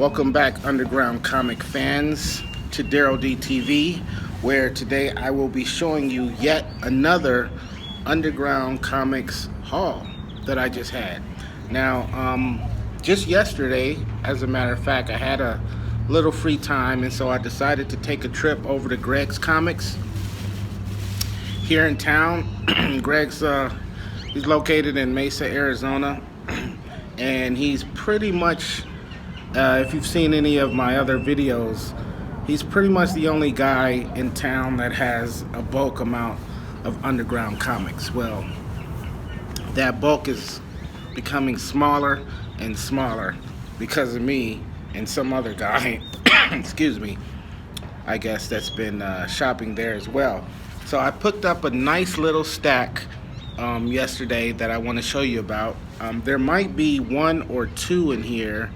Welcome back, Underground Comic fans, to Daryl D TV, where today I will be showing you yet another Underground Comics haul that I just had. Now, just yesterday, as a matter of fact, I had a little free time, and so I decided to take a trip over to Greg's Comics here in town. Greg's he's located in Mesa, Arizona, and he's pretty much, if you've seen any of my other videos, he's pretty much the only guy in town that has a bulk amount of underground comics. Well, that bulk is becoming smaller and smaller because of me and some other guy, excuse me, I guess that's been shopping there as well. So I picked up a nice little stack yesterday that I want to show you about. There might be one or two in here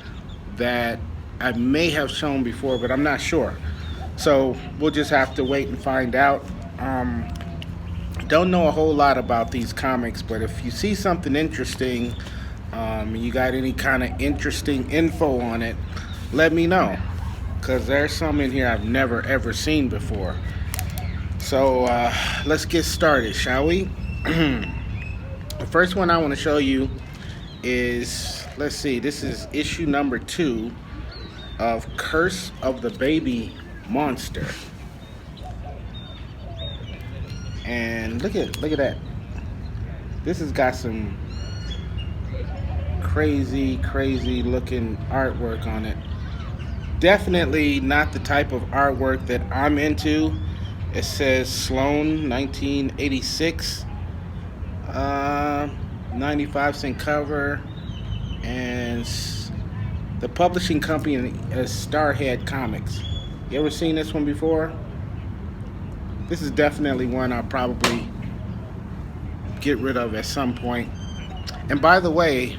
that I may have shown before, but I'm not sure. So we'll just have to wait and find out. Don't know a whole lot about these comics, but if you see something interesting, you got any kind of interesting info on it, let me know, because there's some in here I've never ever seen before. So let's get started, shall we? The first one I want to show you is, let's see, this is issue number 2 of Curse of the Baby Monster. And look at that. This has got some crazy looking artwork on it. Definitely not the type of artwork that I'm into. It says Sloan 1986, 95-cent cover, and the publishing company is Starhead Comics. You ever seen this one before? This is definitely one I'll probably get rid of at some point. And by the way,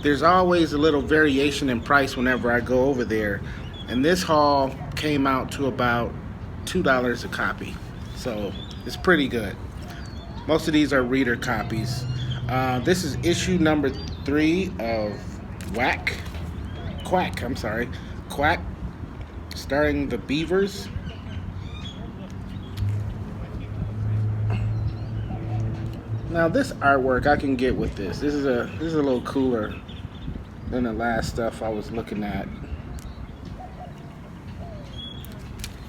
there's always a little variation in price whenever I go over there, and this haul came out to about $2 a copy, so it's pretty good. Most of these are reader copies. This is issue number 3 of Quack, starring the Beavers. Now this artwork I can get with this. This is a little cooler than the last stuff I was looking at.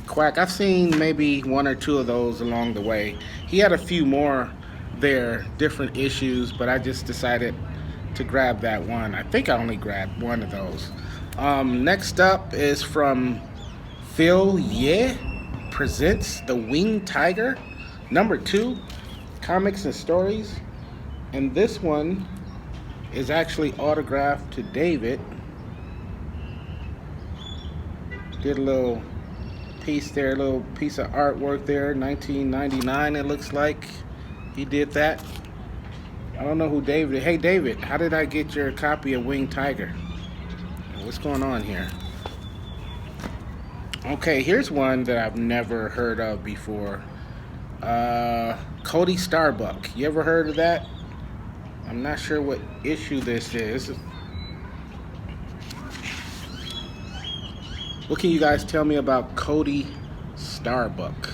Quack, I've seen maybe 1 or 2 of those along the way. He had a few more there, different issues, but I just decided to grab that one. I think I only grabbed 1 of those. Next up is from Phil Ye Presents The Winged Tiger, number 2, Comics and Stories. And this one is actually autographed to David. Did a little piece there, a little piece of artwork there, 1999 it looks like he did that. I don't know who David is. Hey David, how did I get your copy of Winged Tiger? What's going on here? Okay, here's one that I've never heard of before. Cody Starbuck. You ever heard of that? I'm not sure what issue this is. What can you guys tell me about Cody Starbuck?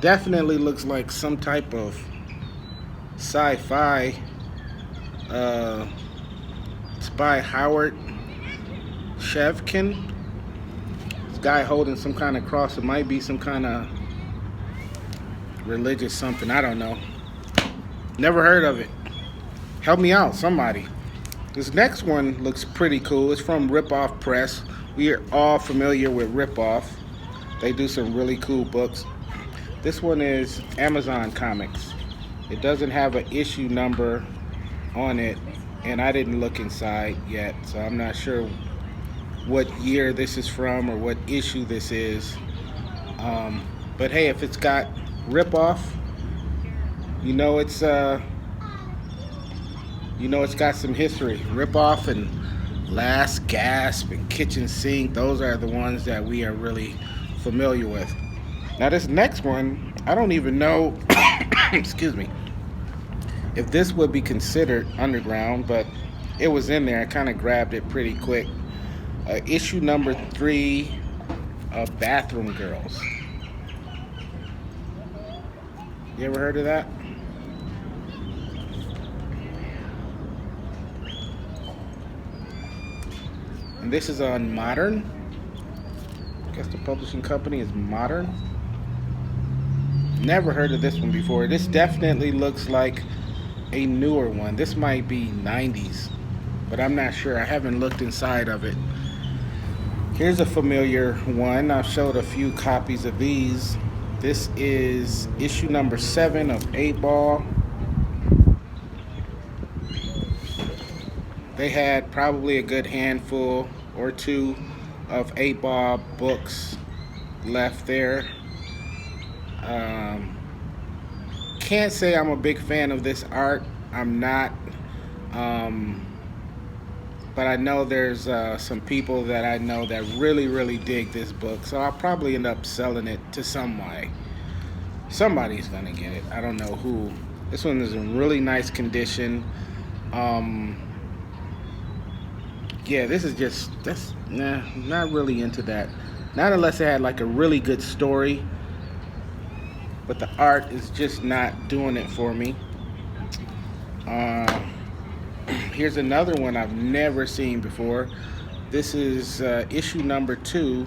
Definitely looks like some type of sci-fi. It's by Howard Shevkin. This guy holding some kind of cross. It might be some kind of religious something. I don't know. Never heard of it. Help me out, somebody. This next one looks pretty cool. It's from Ripoff Press. We are all familiar with Ripoff. They do some really cool books. This one is Amazon Comics. It doesn't have an issue number on it, and I didn't look inside yet, so I'm not sure what year this is from or what issue this is. But hey, if it's got Ripoff, you know it's got some history. Ripoff and Last Gasp and Kitchen Sink, those are the ones that we are really familiar with. Now this next one, I don't even know excuse me, if this would be considered underground, but it was in there. I kind of grabbed it pretty quick. Issue number 3 of Bathroom Girls. You ever heard of that? And this is on Modern. I guess the publishing company is Modern. Never heard of this one before. This definitely looks like a newer one. This might be 90s, but I'm not sure. I haven't looked inside of it. Here's a familiar one. I've showed a few copies of these. This is issue number 7 of 8 Ball. They had probably a good handful or two of 8 Ball books left there. Can't say I'm a big fan of this art. I'm not. But I know there's some people that I know that really dig this book. So I'll probably end up selling it to somebody. Somebody's gonna get it. I don't know who. This one is in really nice condition. Yeah, this is just, not really into that. Not unless it had like a really good story. But the art is just not doing it for me. Here's another one I've never seen before. This is issue number 2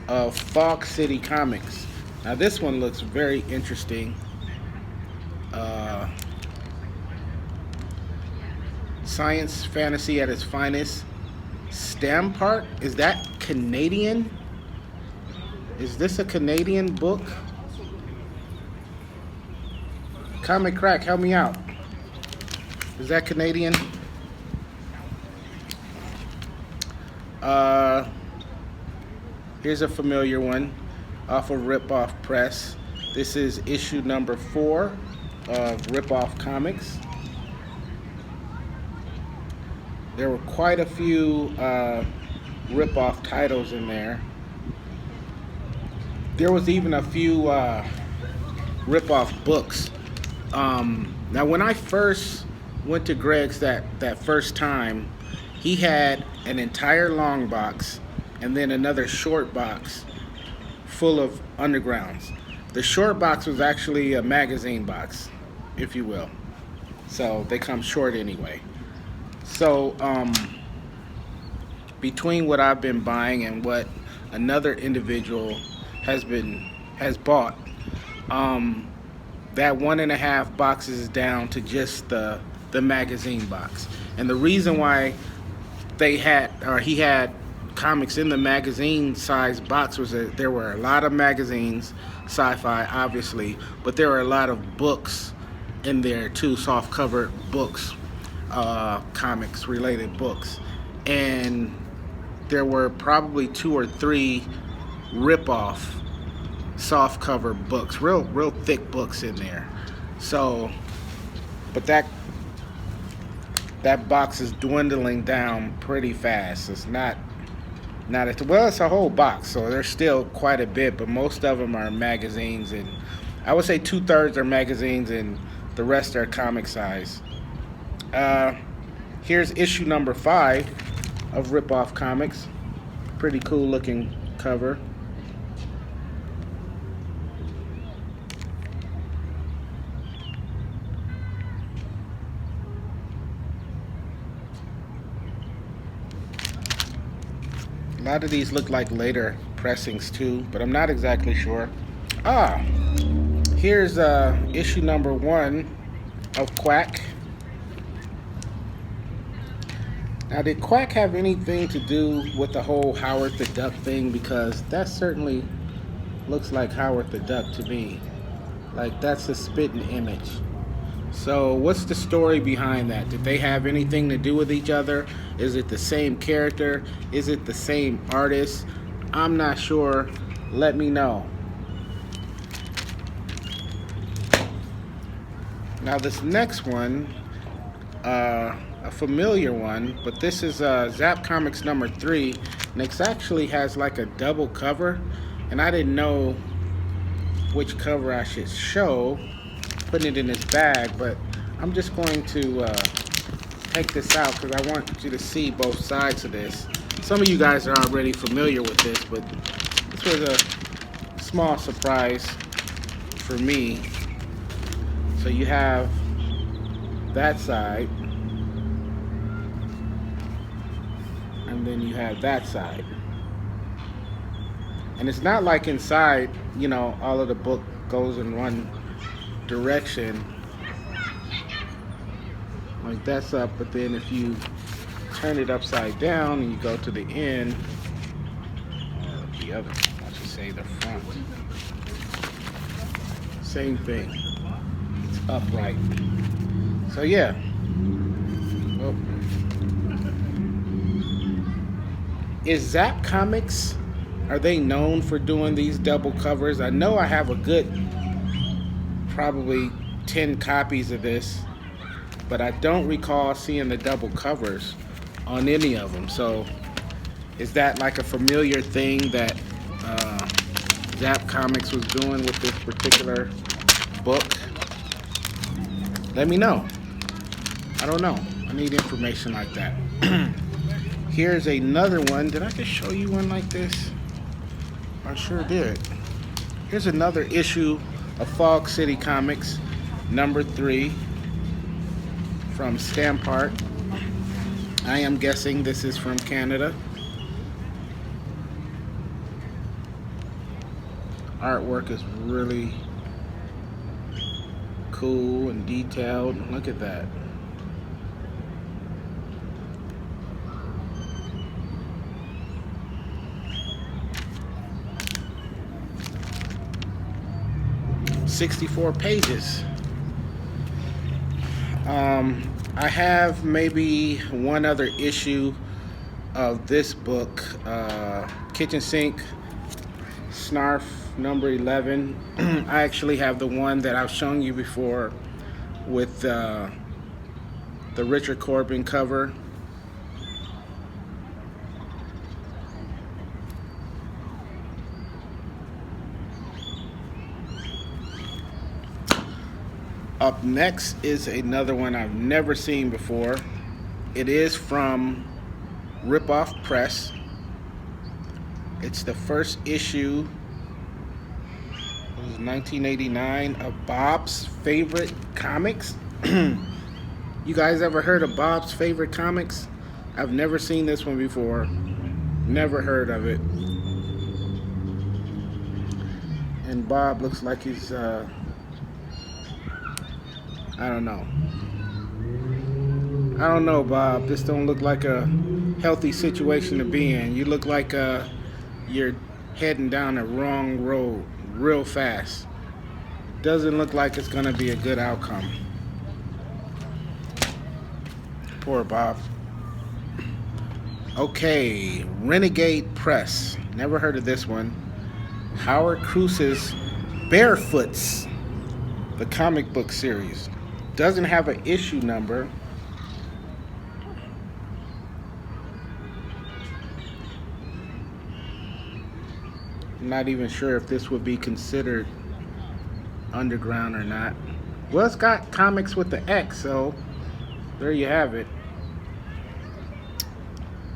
of Fog City Comics. Now this one looks very interesting. Science fantasy at its finest. STEM part? Is that Canadian? Is this a Canadian book? Comic Crack, help me out. Is that Canadian? Here's a familiar one off of Rip Off Press. This is issue number 4 of Rip Off Comics. There were quite a few Rip Off titles in there. There was even a few Rip Off books. Now when I first went to Greg's that first time, he had an entire long box and then another short box full of undergrounds. The short box was actually a magazine box, if you will. So they come short anyway. So between what I've been buying and what another individual has bought, that 1.5 boxes is down to just the magazine box. And the reason why he had comics in the magazine size box was that there were a lot of magazines, sci-fi obviously, but there were a lot of books in there too, soft cover books, comics related books, and there were probably 2 or 3 rip-off soft cover books, real thick books in there. So, but that box is dwindling down pretty fast. It's not well, it's a whole box, so there's still quite a bit, but most of them are magazines, and I would say 2/3 are magazines and the rest are comic size. Here's issue number 5 of Rip Off Comics. Pretty cool looking cover. A lot of these look like later pressings too, but I'm not exactly sure. Here's issue number 1 of Quack. Now, did Quack have anything to do with the whole Howard the Duck thing? Because that certainly looks like Howard the Duck to me. Like, that's a spitting image. So what's the story behind that? Did they have anything to do with each other? Is it the same character? Is it the same artist? I'm not sure. Let me know. Now this next one, a familiar one, but this is Zap Comics number 3, and it actually has like a double cover, and I didn't know which cover I should show, putting it in this bag, but I'm just going to take this out because I want you to see both sides of this. Some of you guys are already familiar with this, but this was a small surprise for me. So you have that side, and then you have that side. And it's not like inside, you know, all of the book goes in one direction. Like that's up, but then if you turn it upside down and you go to the end, or the other, I should say the front, same thing. It's upright. So yeah. Well, is Zap Comics, are they known for doing these double covers? I know I have a good probably 10 copies of this, but I don't recall seeing the double covers on any of them. So is that like a familiar thing that Zap Comics was doing with this particular book? Let me know. I don't know. I need information like that. Here's another one. Did I just show you one like this? I sure did. Here's another issue of Fog City Comics, number 3 from Stampart. I am guessing this is from Canada. Artwork is really cool and detailed. Look at that. "64 pages. I have maybe one other issue of this book, Kitchen Sink Snarf number 11. I actually have the one that I've shown you before with the Richard Corbin cover. Up next is another one I've never seen before. It is from Ripoff Press. It's the first issue, it was 1989, of Bob's Favorite Comics. You guys ever heard of Bob's Favorite Comics? I've never seen this one before. Never heard of it. And Bob looks like he's I don't know, Bob. This don't look like a healthy situation to be in. You look like you're heading down a wrong road real fast. Doesn't look like it's gonna be a good outcome. Poor Bob. Okay, Renegade Press. Never heard of this one. Howard Cruise's Barefoots, the comic book series. Doesn't have an issue number. I'm not even sure if this would be considered underground or not. Well, it's got comics with the X, so there you have it.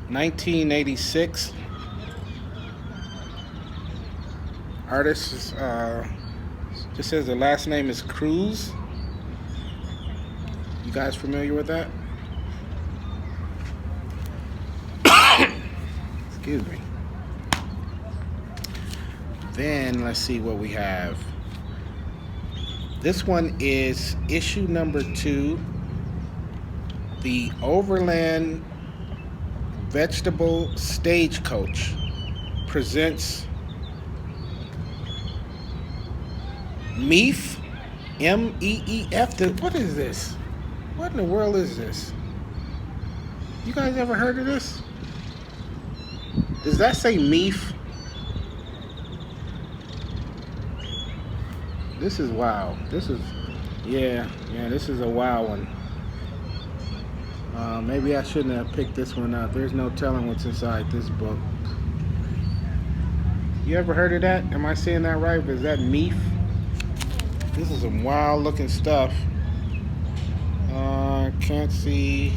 1986. Artist is, just says the last name is Cruz. You guys familiar with that? Excuse me. Then let's see what we have. This one is issue number 2. The Overland Vegetable Stagecoach presents Meef, M-E-E-F. What is this? What in the world is this? You guys ever heard of this? Does that say Meef? This is wow. This is, yeah, this is a wow one. Maybe I shouldn't have picked this one up. There's no telling what's inside this book. You ever heard of that? Am I saying that right? Is that Meef? This is some wild looking stuff. Can't see.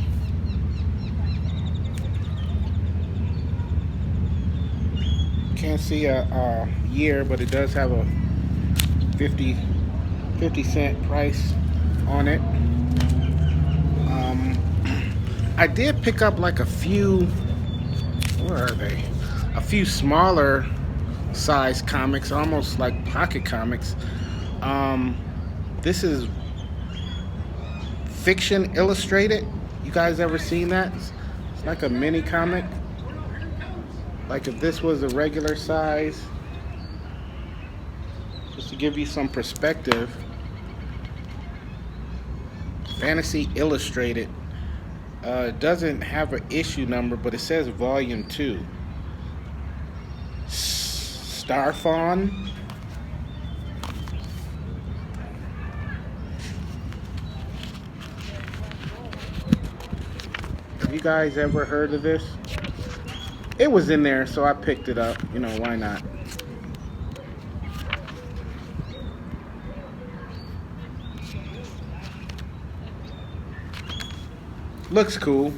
Can't see a year, but it does have a 50 cent price on it. Um, I did pick up like a few, where are they? A few smaller size comics, almost like pocket comics. Um, this is Fiction Illustrated. You guys ever seen that? It's like a mini comic. Like if this was a regular size, just to give you some perspective. Fantasy Illustrated. It doesn't have an issue number, but it says volume 2. Starfawn. Have you guys ever heard of this? It was in there, so I picked it up. You know, why not? Looks cool.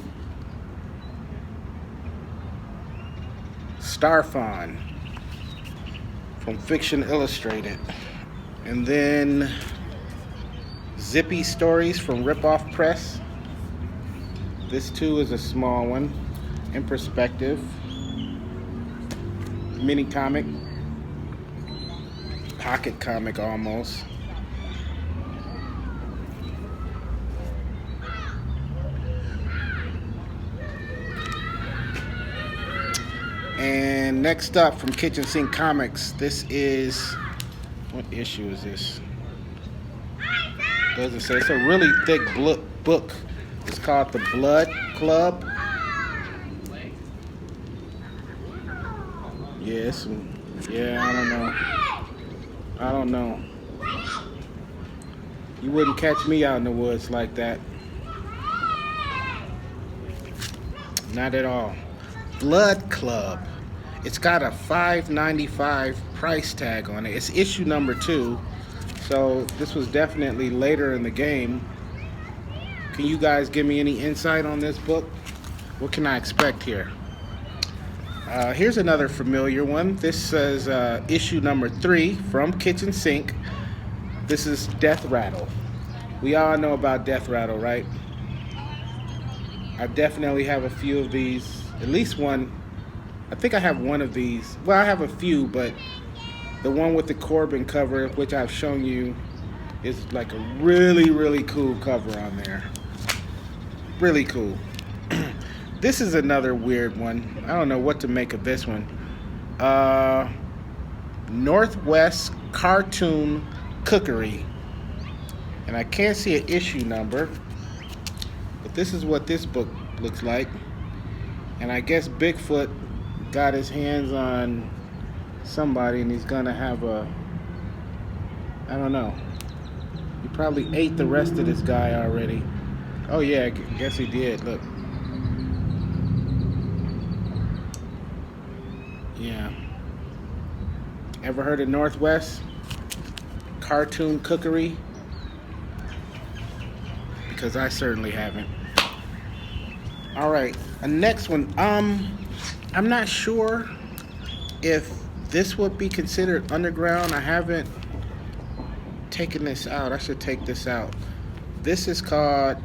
Starfawn from Fiction Illustrated. And then Zippy Stories from Ripoff Press. This too is a small one in perspective. Mini comic. Pocket comic almost. And next up from Kitchen Sink Comics, this is, what issue is this? Doesn't say. It's a really thick book. It's called The Blood Club. Yes. Yeah, I don't know. You wouldn't catch me out in the woods like that. Not at all. Blood Club. It's got a $5.95 price tag on it. It's issue number 2, so this was definitely later in the game. Can you guys give me any insight on this book? What can I expect here? Here's another familiar one. This says issue number 3 from Kitchen Sink. This is Death Rattle. We all know about Death Rattle, right? I definitely have a few of these. At least one. I think I have one of these. Well, I have a few, but the one with the Corbin cover, which I've shown you, is like a really, really cool cover on there. Really cool. This is another weird one. I don't know what to make of this one. Northwest Cartoon Cookery. And I can't see an issue number, but this is what this book looks like. And I guess Bigfoot got his hands on somebody and he's gonna have a, I don't know. He probably ate the rest of this guy already. Oh yeah, I guess he did, look. Yeah. Ever heard of Northwest Cartoon Cookery? Because I certainly haven't. All right, the next one. I'm not sure if this would be considered underground. I haven't taken this out. I should take this out. This is called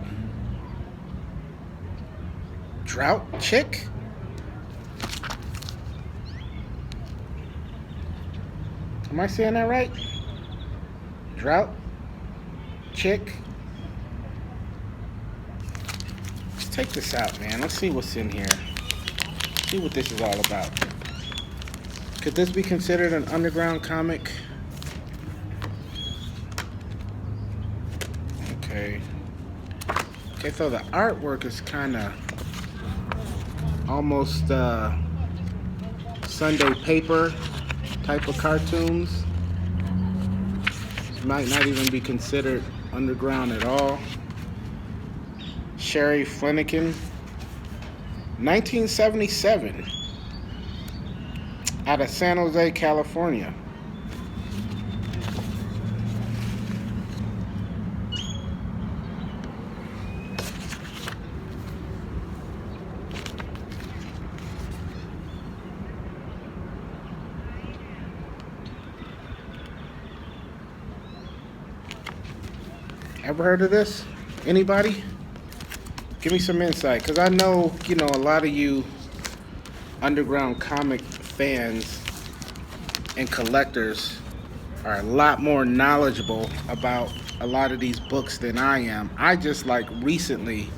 Drought Chick. Am I saying that right? Drought Chick. Let's take this out, man. Let's see what's in here. See what this is all about. Could this be considered an underground comic? Okay. Okay, so the artwork is kind of almost Sunday paper type of cartoons. This might not even be considered underground at all. Sherry Flanagan, 1977, out of San Jose, California. Ever heard of this? Anybody? Give me some insight, because I know, a lot of you underground comic fans and collectors are a lot more knowledgeable about a lot of these books than I am. I just recently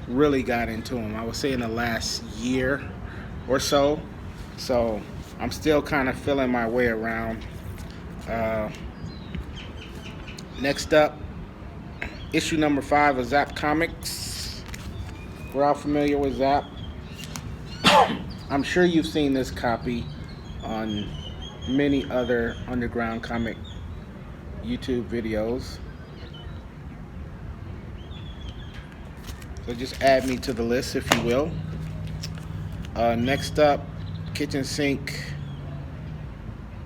really got into them. I would say in the last year or so. So I'm still kind of feeling my way around. Next up, issue number 5 of Zap Comics. We're all familiar with Zap. I'm sure you've seen this copy on many other underground comic YouTube videos. So just add me to the list, if you will. Next up, Kitchen Sink.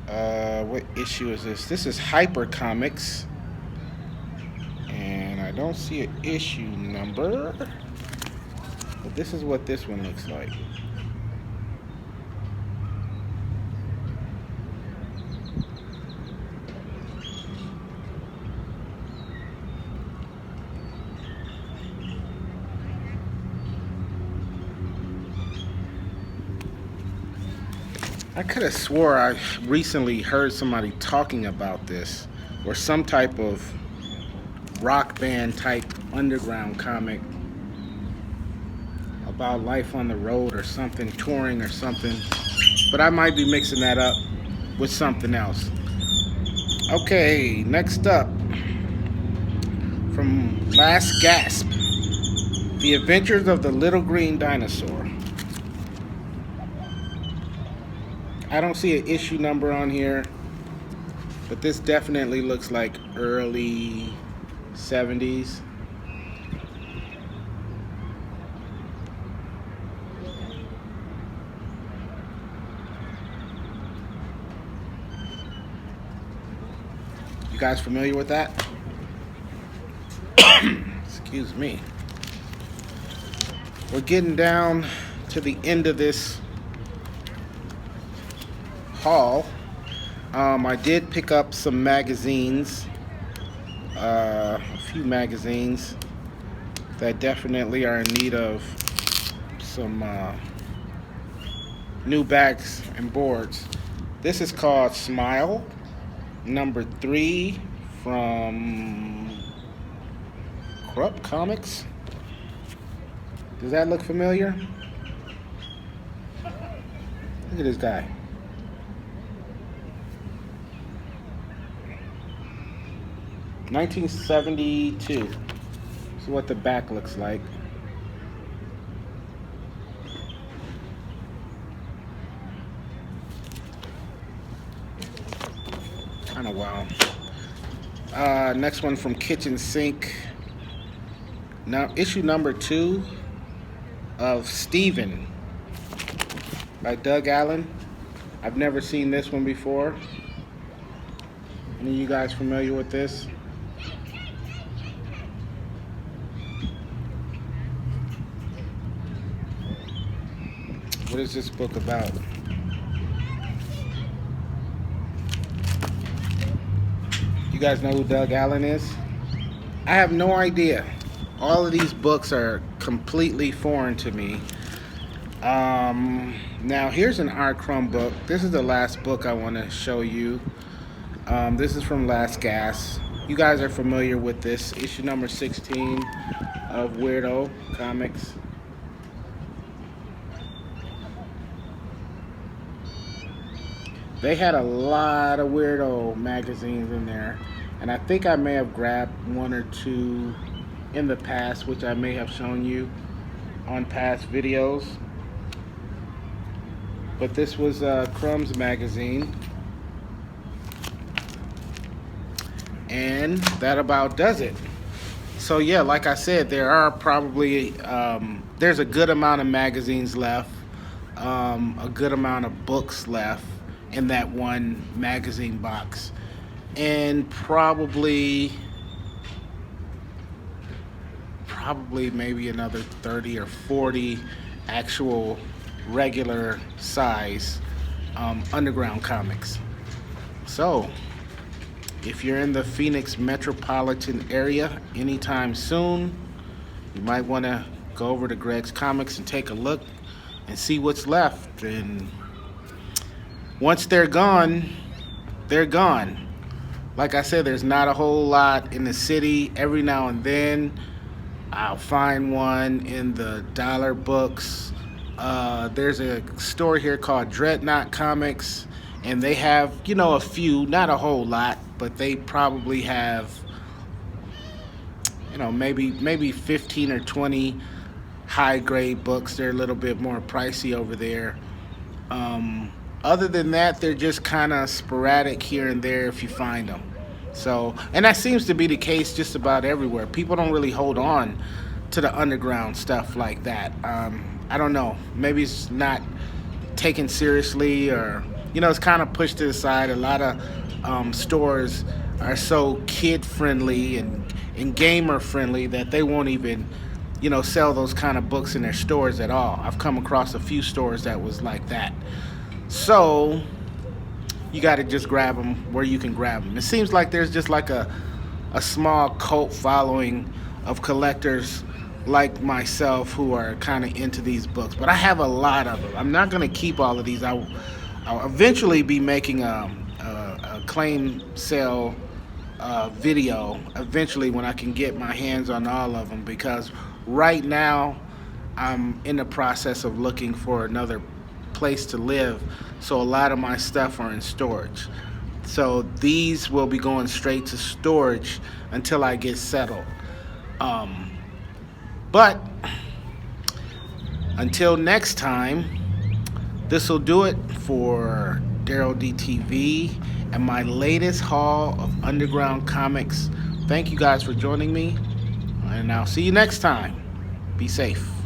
What issue is this? This is Hyper Comics. And I don't see an issue number. But this is what this one looks like. I could have swore I recently heard somebody talking about this, or some type of rock band type underground comic about life on the road or something, touring or something. But I might be mixing that up with something else. Okay, next up, from Last Gasp, The Adventures of the Little Green Dinosaur. I don't see an issue number on here, but this definitely looks like early 70s. You guys familiar with that? Excuse me. We're getting down to the end of this haul. I did pick up some magazines, a few magazines that definitely are in need of some new backs and boards. This is called Smile, number 3 from Krupp Comics. Does that look familiar? Look at this guy. $1972. This is what the back looks like. Kind of wow. Next one from Kitchen Sink. Now, issue number 2 of Steven by Doug Allen. I've never seen this one before. Any of you guys familiar with this? What is this book about? You guys know who Doug Allen is? I have no idea. All of these books are completely foreign to me. Now here's an R. Crumb book. This is the last book I want to show you. This is from Last Gas. You guys are familiar with this. Issue number 16 of Weirdo Comics. They had a lot of Weirdo magazines in there, and I think I may have grabbed 1 or 2 in the past, which I may have shown you on past videos. But this was Crumb's magazine, and that about does it. So yeah, like I said, there are probably there's a good amount of magazines left, a good amount of books left in that one magazine box, and probably maybe another 30 or 40 actual regular size underground comics. So If you're in the Phoenix metropolitan area anytime soon, you might want to go over to Greg's Comics and take a look and see what's left. And once they're gone, they're gone. Like I said, there's not a whole lot in the city. Every now and then, I'll find one in the dollar books. There's a store here called Dreadnought Comics, and they have, a few, not a whole lot, but they probably have, maybe 15 or 20 high grade books. They're a little bit more pricey over there. Other than that, they're just kind of sporadic here and there if you find them. So, and that seems to be the case just about everywhere. People don't really hold on to the underground stuff like that. I don't know. Maybe it's not taken seriously, or it's kind of pushed to the side. A lot of stores are so kid friendly and gamer friendly that they won't even sell those kind of books in their stores at all. I've come across a few stores that was like that. So you got to just grab them where you can grab them. It seems like there's just like a small cult following of collectors like myself who are kind of into these books. But I have a lot of them. I'm not going to keep all of these. I'll eventually be making a claim sale video eventually when I can get my hands on all of them, because right now I'm in the process of looking for another place to live, so a lot of my stuff are in storage. So these will be going straight to storage until I get settled. But until next time, this will do it for Daryl DTV and my latest haul of underground comics. Thank you guys for joining me, and I'll see you next time. Be safe.